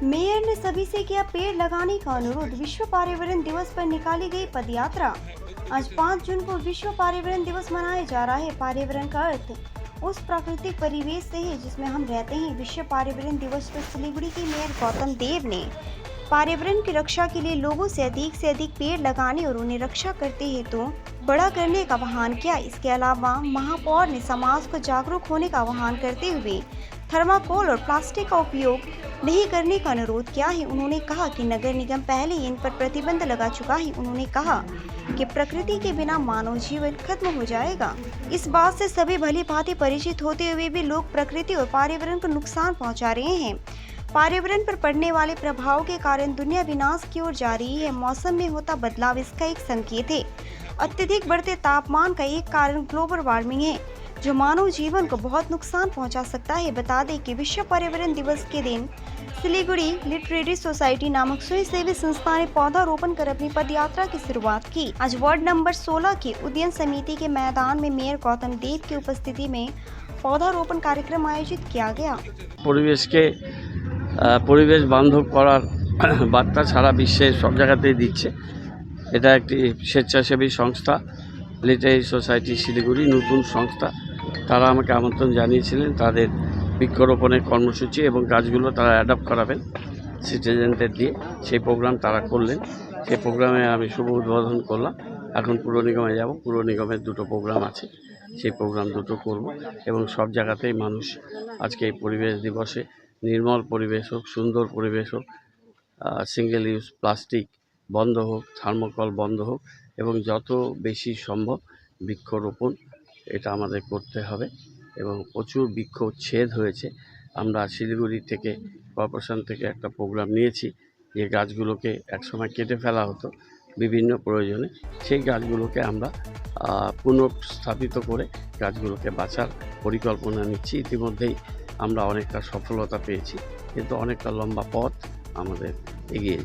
Mayor ने सभी से किया पेड़ लगाने का अनुरोध। विश्व पर्यावरण दिवस पर निकाली गई पदयात्रा। आज 5 जून को विश्व पर्यावरण दिवस मनाया जा रहा है। पर्यावरण का अर्थ उस प्राकृतिक परिवेश से है जिसमें हम रहते हैं। विश्व पर्यावरण दिवस पर सिलीगुड़ी के मेयर गौतम देव ने पर्यावरण की रक्षा के लिए लोगों से अधिक पेड़ लगाने और उन्हें रक्षा करते हेतु बड़ा करने का आह्वान किया। इसके अलावा महापौर ने समाज को जागरूक होने का आह्वान करते हुए थर्माकोल और प्लास्टिक का उपयोग नहीं करने का अनुरोध किया है। उन्होंने कहा कि नगर निगम पहले ही इन पर प्रतिबंध लगा चुका है। उन्होंने कहा कि प्रकृति के बिना मानव जीवन खत्म हो जाएगा। इस बात से सभी भली भांति परिचित होते हुए भी लोग प्रकृति और पर्यावरण को नुकसान पहुंचा रहे हैं। पर्यावरण पर पड़ने वाले प्रभाव के कारण दुनिया विनाश की ओर जा रही है। मौसम में होता बदलाव इसका एक संकेत है। अत्यधिक बढ़ते तापमान का एक कारण ग्लोबल वार्मिंग है, जो मानव जीवन को बहुत नुकसान पहुंचा सकता है। बता दें कि विश्व पर्यावरण दिवस के दिन सिलीगुड़ी लिटरेरी सोसाइटी नामक स्वयंसेवी संस्था ने पौधारोपण कर अपनी पदयात्रा की शुरुआत की। आज वार्ड नंबर 16 के उद्यान समिति के मैदान में मेयर गौतम देव की उपस्थिति में पौधारोपण कार्यक्रम आयोजित किया गया। পরিবেশ বান্ধব করার বার্তা সারা বিশ্বে সব জায়গাতেই দিচ্ছে। এটা একটি স্বেচ্ছাসেবী সংস্থা লিটারেরি সোসাইটি শিলিগুড়ি, নতুন সংস্থা। তারা আমাকে আমন্ত্রণ জানিয়েছিলেন তাদের বৃক্ষরোপণের কর্মসূচি এবং কাজগুলো তারা অ্যাডপ্ট করাবেন সিটিজেনদের দিয়ে। সেই প্রোগ্রাম তারা করলেন। সেই প্রোগ্রামে আমি শুভ উদ্বোধন করলাম। এখন পুর নিগমে যাব। পুর নিগমের দুটো প্রোগ্রাম আছে, সেই প্রোগ্রাম দুটো করব এবং সব জায়গাতেই মানুষ আজকে এই পরিবেশ দিবসে निर्मल परिवेश হোক, सुंदर परिवेश হোক, सिंगल यूज प्लास्टिक बंद হোক, থার্মোকল বন্ধ হোক এবং যত বেশি সম্ভব বৃক্ষরোপণ এটা আমাদের করতে হবে। এবং প্রচুর বৃক্ষচ্ছেদ হয়েছে। আমরা শিলিগুড়ি থেকে কর্পোরেশন থেকে একটা প্রোগ্রাম নিয়েছি যে গাছগুলোকে একসময় কেটে ফেলা হতো বিভিন্ন প্রয়োজনে। সেই গাছগুলোকে আমরা পুনঃস্থাপিত করে গাছগুলোকে বাঁচার পরিকল্পনা নিচ্ছি। ইতিমধ্যেই আমরা অনেকটা সফলতা পেয়েছি, কিন্তু অনেকটা লম্বা পথ আমাদের এগিয়ে